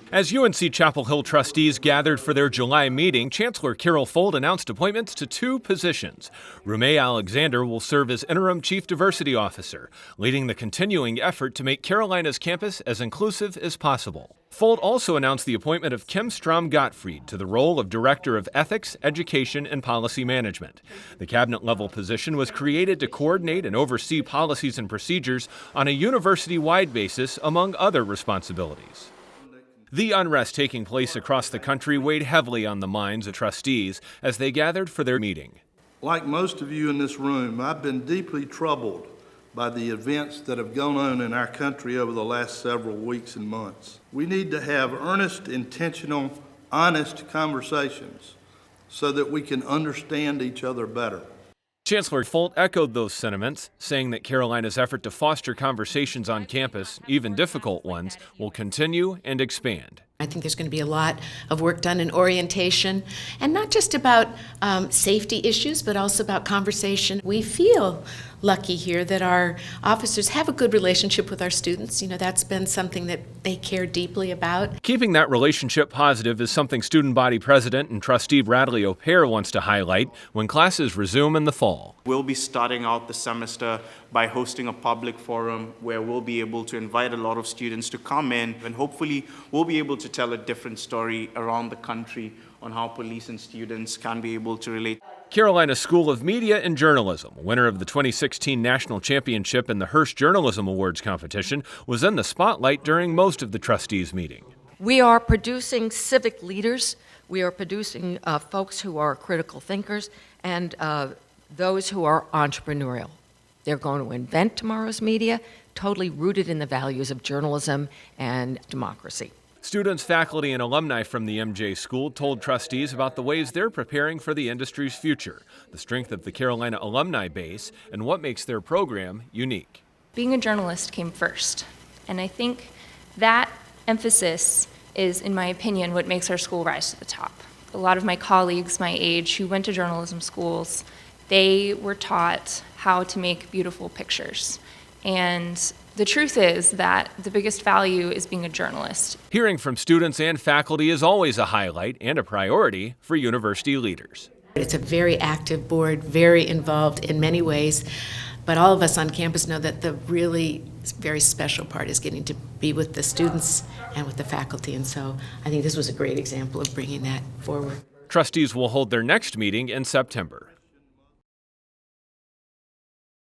As UNC-Chapel Hill trustees gathered for their July meeting, Chancellor Carol Folt announced appointments to two positions. Rumay Alexander will serve as interim Chief Diversity Officer, leading the continuing effort to make Carolina's campus as inclusive as possible. Folt also announced the appointment of Kim Strom-Gottfried to the role of Director of Ethics, Education, and Policy Management. The cabinet-level position was created to coordinate and oversee policies and procedures on a university-wide basis, among other responsibilities. The unrest taking place across the country weighed heavily on the minds of trustees as they gathered for their meeting. Like most of you in this room, I've been deeply troubled by the events that have gone on in our country over the last several weeks and months. We need to have earnest, intentional, honest conversations so that we can understand each other better. Chancellor Folt echoed those sentiments, saying that Carolina's effort to foster conversations on campus, even difficult ones, will continue and expand. I think there's going to be a lot of work done in orientation, and not just about safety issues, but also about conversation. We feel lucky here that our officers have a good relationship with our students. You know, that's been something that they care deeply about. Keeping that relationship positive is something Student Body President and Trustee Bradley O'Hare wants to highlight when classes resume in the fall. We'll be starting out the semester by hosting a public forum where we'll be able to invite a lot of students to come in, and hopefully we'll be able to tell a different story around the country on how police and students can be able to relate. Carolina School of Media and Journalism, winner of the 2016 National Championship in the Hearst Journalism Awards competition, was in the spotlight during most of the trustees' meeting. We are producing civic leaders. We are producing folks who are critical thinkers and those who are entrepreneurial. They're going to invent tomorrow's media, totally rooted in the values of journalism and democracy. Students, faculty, and alumni from the MJ School told trustees about the ways they're preparing for the industry's future, the strength of the Carolina alumni base, and what makes their program unique. Being a journalist came first, and I think that emphasis is, in my opinion, what makes our school rise to the top. A lot of my colleagues my age who went to journalism schools, they were taught how to make beautiful pictures. And the truth is that the biggest value is being a journalist. Hearing from students and faculty is always a highlight and a priority for university leaders. It's a very active board, very involved in many ways, but all of us on campus know that the really very special part is getting to be with the students and with the faculty, and so I think this was a great example of bringing that forward. Trustees will hold their next meeting in September.